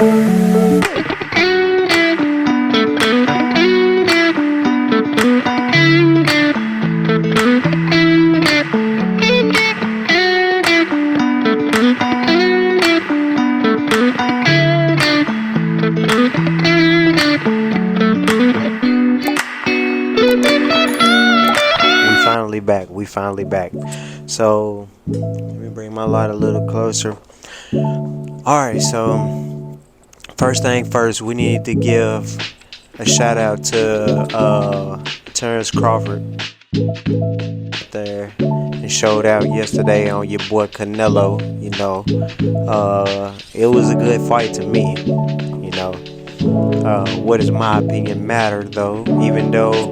We finally back. So let me bring my light a little closer. Alright, so first thing first, we need to give a shout out to Terrence Crawford there and showed out yesterday on your boy Canelo. It was a good fight to me. What does my opinion matter though? Even though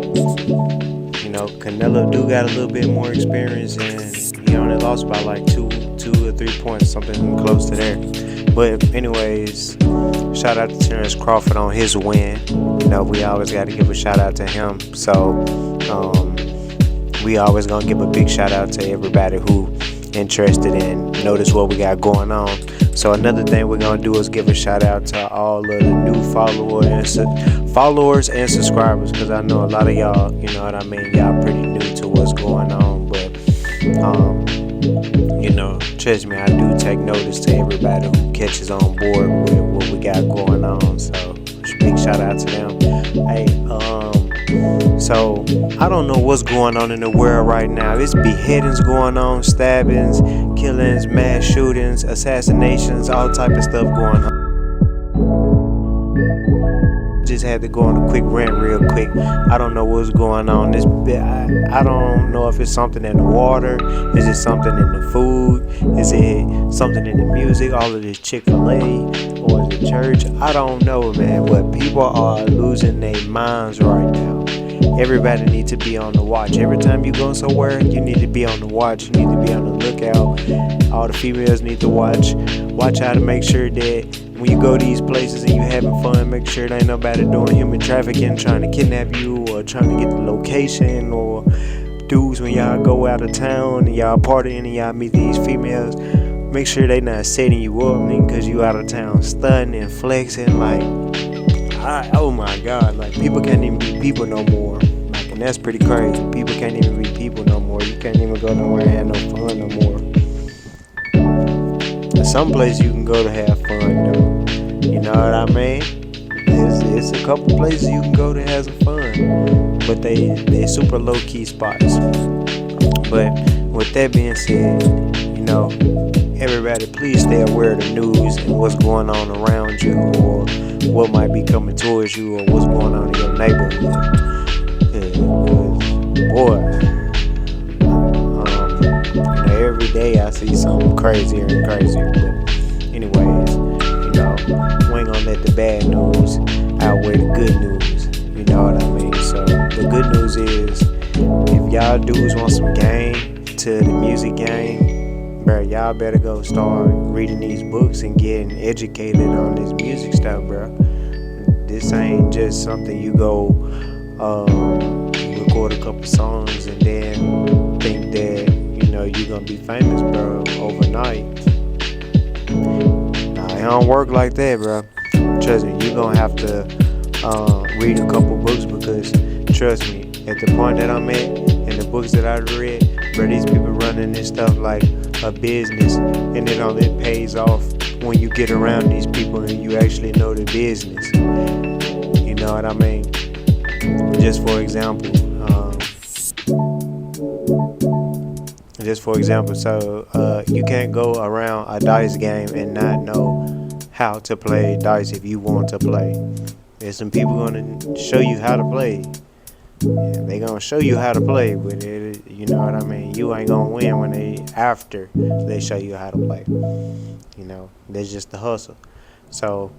Canelo do got a little bit more experience and he only lost by like two or 3 points, something close to there. But anyways, shout out to Terrence Crawford on his win. We always got to give a shout out to him. So we always gonna give a big shout out to everybody who interested in notice what we got going on. So another thing we're gonna do is give a shout out to all of the new followers and subscribers, because I know a lot of y'all, y'all pretty new to what's going on. But trust me, I do take notice to everybody who catches on board with what we got going on. So big shout out to them. Hey, so I don't know what's going on in the world right now. There's beheadings going on, stabbings, killings, mass shootings, assassinations, all type of stuff going on. Just had to go on a quick rant real quick. I don't know what's going on. I don't know if it's something in the water. Is it something in the food? Is it something in the music? All of this Chick-fil-A, or is it church? I don't know, man. But people are losing their minds right now. Everybody needs to be on the watch. Every time you go somewhere, you need to be on the watch. You need to be on the lookout. All the females need to watch out to make sure that when you go to these places and you having fun, make sure there ain't nobody doing human trafficking, trying to kidnap you, or trying to get the location, or dudes when y'all go out of town and y'all partying and y'all meet these females, make sure they not setting you up, because you out of town stunting and flexing. Like, oh my God, like people can't even be people no more. Like, and that's pretty crazy. People can't even be people no more. You can't even go nowhere and have no fun no more. Some places you can go to have fun though. You know what I mean? It's a couple places you can go to have some fun, but they're super low key spots. But with that being said, everybody please stay aware of the news and what's going on around you, or what might be coming towards you, or what's going on in your neighborhood. Every day I see something crazier and crazier. But anyways, we ain't gonna let the bad news outweigh the good news. You know what I mean? So the good news is, if y'all dudes want some game to the music game, bro, y'all better go start reading these books and getting educated on this music stuff, bro. This ain't just something you go record a couple songs and then think that you're gonna be famous, bro, overnight. Nah, it don't work like that, bro. Trust me, you're gonna have to read a couple books, because trust me, at the point that I'm at and the books that I read, bro, these people running this stuff like a business, and it only pays off when you get around these people and you actually know the business. You know what I mean? Just for example, so you can't go around a dice game and not know how to play dice if you want to play. There's some people gonna show you how to play. Yeah, they gonna show you how to play, but you know what I mean? You ain't gonna win after they show you how to play. That's just the hustle. So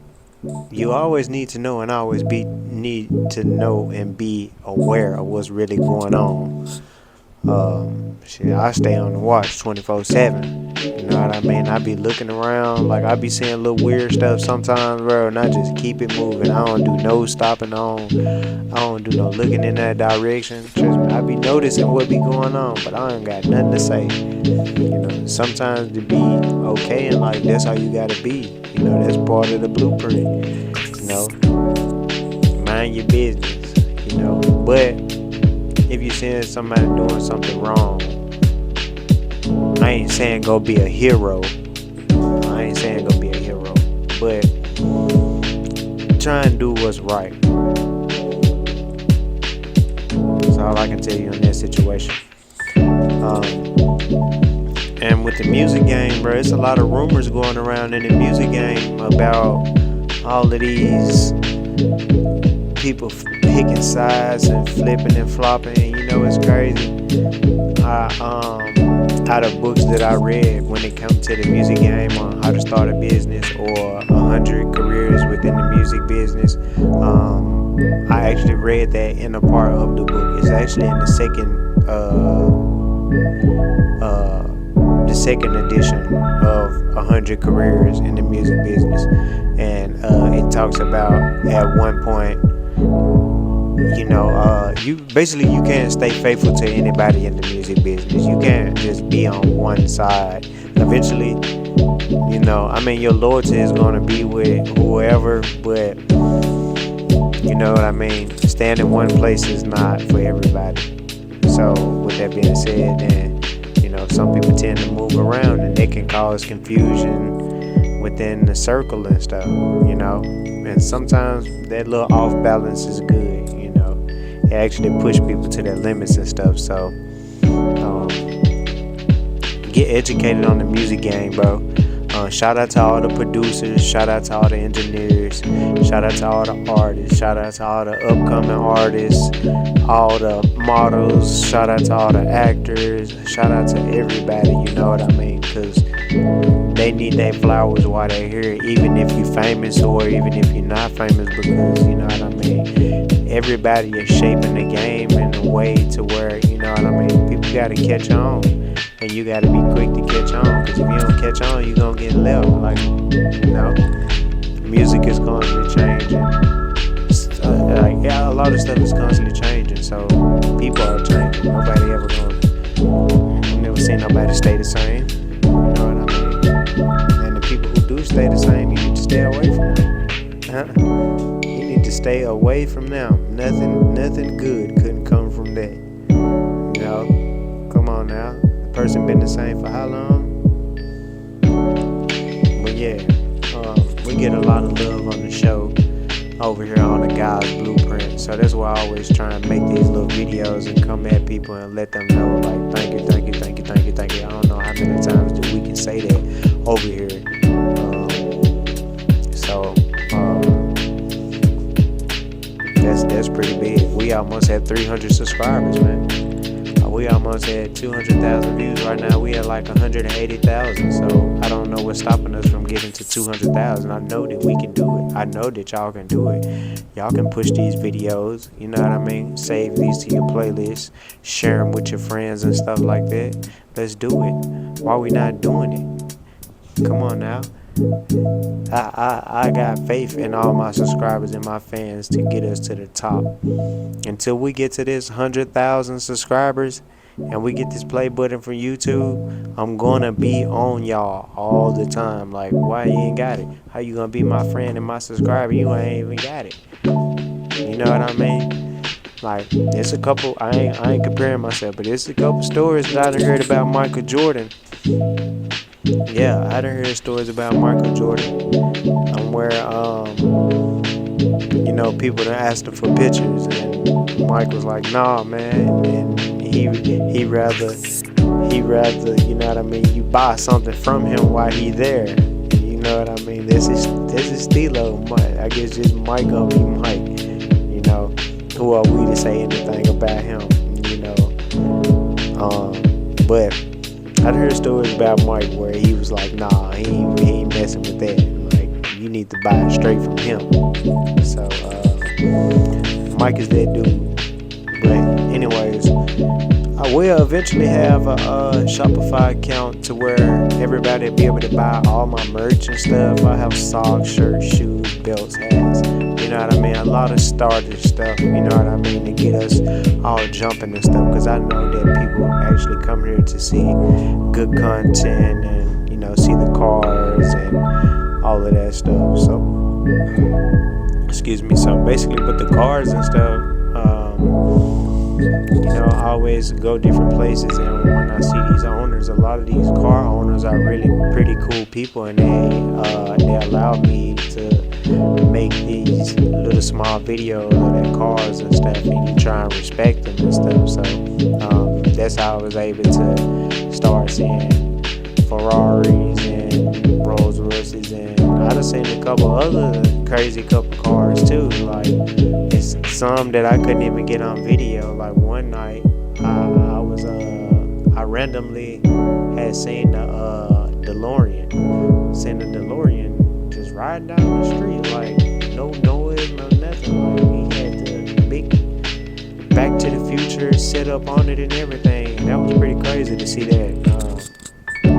you always need to know and always need to know and be aware of what's really going on. I stay on the watch 24/7. You know what I mean? I be looking around, like I be seeing little weird stuff sometimes, bro, and I just keep it moving. I don't do no stopping on. I don't do no looking in that direction. Trust me, I be noticing what be going on, but I ain't got nothing to say. You know, sometimes to be okay and like that's how you gotta be. You know, that's part of the blueprint. You know, mind your business. You know, but if you're seeing somebody doing something wrong, I ain't saying go be a hero. I ain't saying go be a hero, but try and do what's right. That's all I can tell you in that situation. And with the music game, bro, it's a lot of rumors going around in the music game about all of these people picking sides and flipping and flopping. And you know it's crazy. Out of books that I read when it comes to the music game on how to start a business or 100 careers within the music business, I actually read that in a part of the book. It's actually in the second edition of 100 careers in the music business, and it talks about at one point, you know, you can't stay faithful to anybody in the music business. You can't just be on one side. Eventually, you know, I mean, your loyalty is gonna be with whoever, but you know what I mean. Staying in one place is not for everybody. So, with that being said, then you know, some people tend to move around, and they can cause confusion within the circle and stuff. You know, and sometimes that little off balance is good. It actually push people to their limits and stuff. So get educated on the music game, bro. Shout out to all the producers, shout out to all the engineers, shout out to all the artists, shout out to all the upcoming artists, all the models, shout out to all the actors, shout out to everybody, you know what I mean? Because they need their flowers while they're here, even if you're famous or even if you're not famous, because you know what I mean? Everybody is shaping the game in a way to where, you know what I mean, people gotta catch on, and you gotta be quick to catch on, because if you don't catch on, you're gonna get left. Like, you know, music is constantly changing. A lot of stuff is constantly changing, so people are changing. Nobody ever I've never seen nobody stay the same. You know what I mean? And the people who do stay the same, you need to stay away from them. You need to stay away from them. Nothing good couldn't come from that. You know, come on now. The person been the same for how long? But yeah, we get a lot of love on the show over here on the Guys Blueprint. So that's why I always try and make these little videos and come at people and let them know, like, thank you. I don't know how many times that we can say that over here. That's pretty big. We almost had 300 subscribers, man. We almost had 200,000 views. Right now we at like 180,000. So I don't know what's stopping us from getting to 200,000. I know that we can do it. I know that y'all can do it. Y'all can push these videos. You know what I mean? Save these to your playlist. Share them with your friends and stuff like that. Let's do it. Why we not doing it? Come on now. I got faith in all my subscribers and my fans to get us to the top. Until we get to this 100,000 subscribers and we get this play button from YouTube, I'm gonna be on y'all all the time. Like, why you ain't got it? How you gonna be my friend and my subscriber? You ain't even got it. You know what I mean? Like, it's a couple, I ain't comparing myself, but it's a couple stories that I done heard about Michael Jordan. Yeah, I done heard stories about Michael Jordan, where you know, people done asked him for pictures, and Mike was like, "Nah, man," and he rather, you know what I mean, you buy something from him while he there. You know what I mean? This is Stilo, Mike. I guess just Mike gonna be Mike. You know, who are we to say anything about him? You know, but I'd heard stories about Mike where he was like, nah, he ain't messing with that. Like, you need to buy it straight from him. So, Mike is that dude. But anyways, I will eventually have a Shopify account to where everybody be able to buy all my merch and stuff. I have socks, shirts, shoes, belts, hats. You know what I mean? A lot of starter stuff, you know what I mean, to get us all jumping and stuff. Because I know that people actually come here to see good content and, you know, see the cars and all of that stuff. So, excuse me. So basically with the cars and stuff, you know, I always go different places, and when I see these owners, a lot of these car owners are really pretty cool people, and they allow me to make these little small videos of their cars and stuff, and you try and respect them and stuff. So that's how I was able to start seeing Ferraris and Rolls Royces, and I done seen a couple other crazy couple cars too. Like, it's some that I couldn't even get on video. Like one night, I randomly had seen the DeLorean. Seen the DeLorean just riding down the street, like no noise, no nothing. Like, he had the big Back to the Future set up on it and everything. And that was pretty crazy to see that.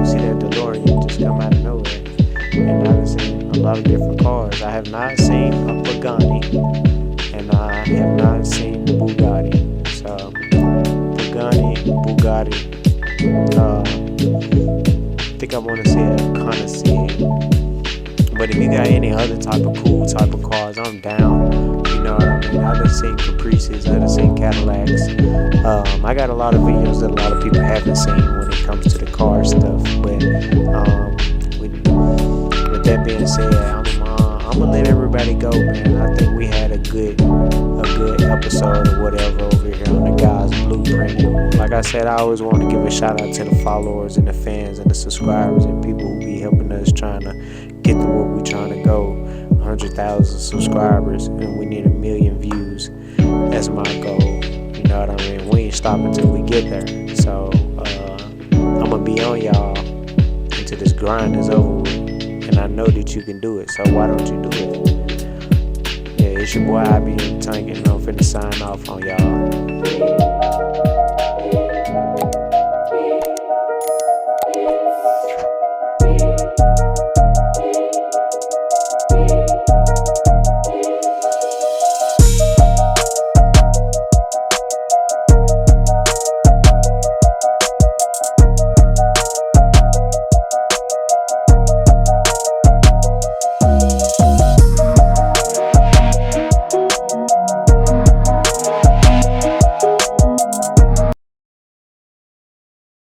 See that DeLorean just come out of nowhere. And I've seen a lot of different cars. I have not seen a Pagani, and I have not seen the Bugatti. So Pagani, Bugatti, I think I want to say a Connoisseur. But if you got any other type of cool type of cars, I'm down. You know what I mean? I've seen Caprices, I've seen Cadillacs. I got a lot of videos that a lot of people haven't seen when it comes to the car stuff. But with that being said, I'm gonna let everybody go, man. I think we had a good episode or whatever over here on the Guys Blueprint. Like I said, I always want to give a shout out to the followers and the fans and the subscribers and people who be helping us trying to get to where we trying to go. 100,000 subscribers, and we need 1 million views. That's my goal. You know what I mean? We ain't stopping till we get there. So I'm gonna be on y'all until this grind is over with. And I know that you can do it, so why don't you do it? Yeah, it's your boy IBM Tank, and I'm finna sign off on y'all.